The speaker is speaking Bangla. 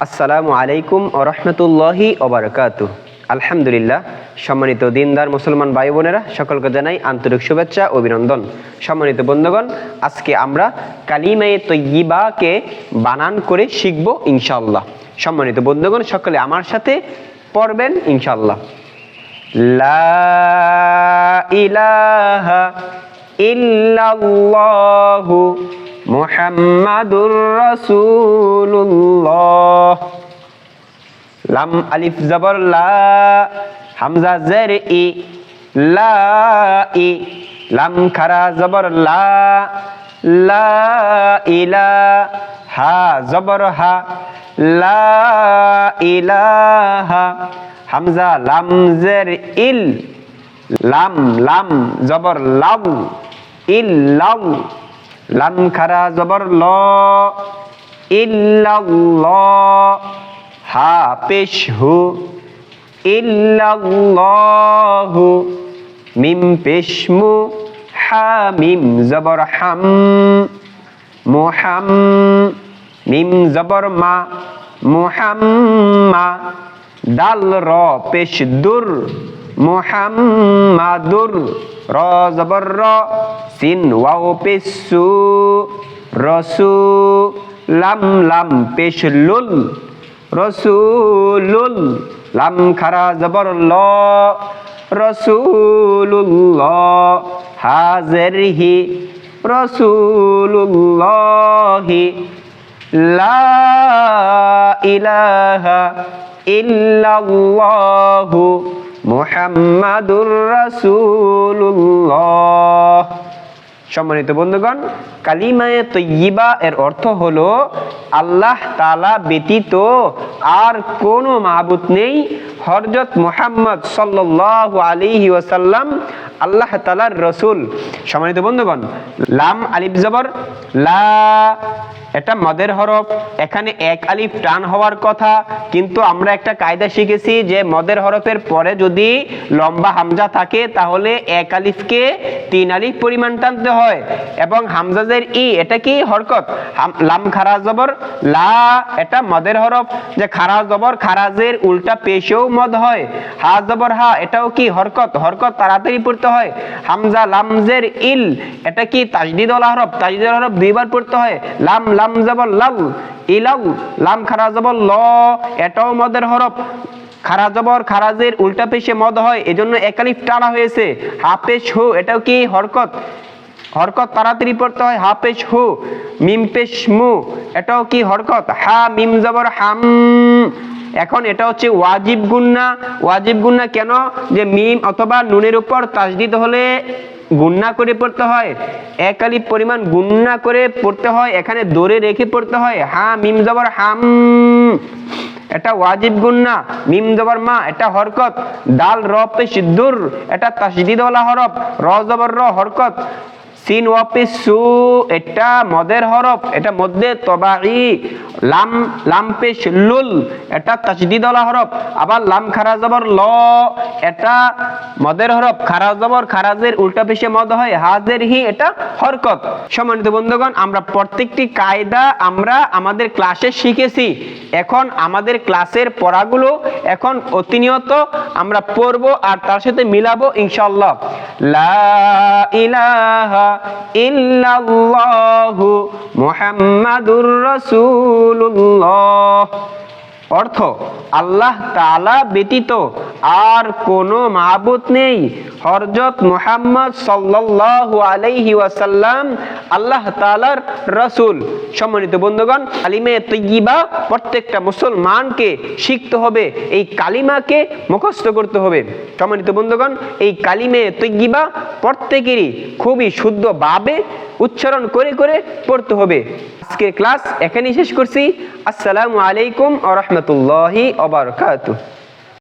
আসসালামু আলাইকুম ওয়া রাহমাতুল্লাহি ওয়া বারাকাতুহু। আলহামদুলিল্লাহ, সম্মানিত দিনদার মুসলমান ভাই বোনেরা, সকলকে জানাই আন্তরিক শুভেচ্ছা ও অভিনন্দন। সম্মানিত বন্ধুগণ, আজকে আমরা কালিমায়ে তয়্যিবাকে বানান করে শিখব ইনশাআল্লাহ। সম্মানিত বন্ধুগণ, সকলে আমার সাথে পড়বেন ইনশাআল্লাহ। লা ইলাহা ইল্লাল্লাহু মুহাম্মাদুর রাসূলুল্লাহ। লাম আলিফ জবর লা, হামজা জের ই, লা ই। লাম খারা জবর লা, লা ইলাহা জবর হা, লা ইলাহা। হামজা লাম জের ইল, লাম লাম জবর লাউ, ইল্লাউ। লাম খারা জবর ল, ইল্লাল্লাহ। হা পেশ হু, ইল্লাল্লাহু। মিম পেশ মু, হা মিম জবর হাম, মুহাম। মিম জবর মা, মুহাম্মা। দাল র পেশ দুর, মুহাম্মাদুর। র জবর র, সিন ওয়াও পেশ সু, রসু। লাম লাম পেশ লুল, রসুলুল। লাম খারা জবর ল, রসুলুল্লাহ। হাজের হি, রসুলুল্লাহি। লা ইলাহা ইল্লাল্লাহু মুহাম্মাদুর রাসূলুল্লাহ। সম্মানিত বন্ধুগণ, কালিমায়ে তয়্যিবা এর অর্থ হলো আল্লাহ তাআলা ব্যতীত আর কোনো মাবুদ নেই। হযরত মুহাম্মদ সাল্লাল্লাহু আলাইহি ওয়াসাল্লাম আল্লাহ তাআলার রাসূল। সম্মানিত বন্ধুগণ, লাম আলিফ জবর লা, এটা মদের হরফ। এখানে এক আলিফ টান হওয়ার কথা, কিন্তু আমরা একটা কায়দা শিখেছি যে মদের হরফের পরে যদি লম্বা হামজা থাকে তাহলে এক আলিফকে 3 আলিফ পরিমাণ টানতে হয়। এবং হামজাজের ই, এটা কি হরকত। লাম খারা জবর লা, এটা মদের হরফ। যে খারা জবর খারাজের উল্টা পেশেও মদ হয়। হা জবর হা, এটাও কি হরকত। হরকত তাড়াতাড়ি পড়তে হয়। হামজা লামজের ইল, এটা কি তাজদীদ ওয়ালা হরফ। তাজদীদ হরফ দুইবার পড়তে হয়। লাম লাম জবর লাউ, ইলাউ। লাম খারা জবর ল, এটাও মদের হরফ। খারা জবর খারাজের উল্টা পেশে মদ হয়, এজন্য এক আলিফ টানা হয়েছে। হা পেশ হু, এটাও কি হরকত। হরকত তাড়াতাড়ি পড়তে হয়। হা পেশ হু। মিম পেশ মু, এটাও কি হরকত। হা মিম জবর হাম। এখন এটা হচ্ছে ওয়াজিব গুন্না। ওয়াজিব গুন্না কেন? যে মিম অথবা নুনের উপর তাজদীদ হলে গুন্না করে পড়তে হয়। এক আলিফ পরিমাণ গুন্না করে পড়তে হয়, এখানে ধরে রেখে পড়তে হয়। হা মিম জবর হাম, এটা ওয়াজিব গুন্না। মিম জবর মা, এটা হরকত। দাল র পেশ দুর, এটা তাসদীদ ওয়ালা হরফ। র জবর র, হরকত। সিন ওয়া পেশ সু, এটা মদের হরফ, এটা মধ্যে তবাঈ। লাম লাম পেশ লুল, এটা তাসদীদ ওয়ালা হরফ। আবার লাম খারা জবর ল, এটা মদের হরফ। খারা জবর খারাজের উল্টা পেশে মদ হয়। হাজের হি, এটা হরকত। সম্মানিত বন্ধুগণ, আমরা প্রত্যেকটি কায়দা আমরা আমাদের ক্লাসে শিখেছি। এখন আমাদের ক্লাসের পড়াগুলো এখন অতিনিয়ত আমরা পড়বো আর তার সাথে মিলাবো ইনশাআল্লাহ। লা ইলাহা ইল্লাল্লাহু মুহাম্মাদুর রাসূলুল্লাহ। অর্থ, আল্লাহ তাআলা ব্যতীত আর কোনো মাবুদ নেই। হযরত মুহাম্মদ সাল্লাল্লাহু আলাইহি ওয়াসাল্লাম আল্লাহ তাআলার রাসূল। সম্মানিত বন্ধুগণ, কালিমায়ে তয়্যিবা প্রত্যেকটা মুসলমানকে শিখতে হবে। এই কালিমাকে মুখস্থ করতে হবে। সম্মানিত বন্ধুগণ, এই কালিমায়ে তয়্যিবা প্রত্যেকেরই খুবই শুদ্ধভাবে উচ্চারণ করে করে পড়তে হবে। আজকের ক্লাস এখানেই শেষ করছি। আসসালামু আলাইকুম ওয়া রাহমাতুল্লাহি ওয়া বারাকাতুহু।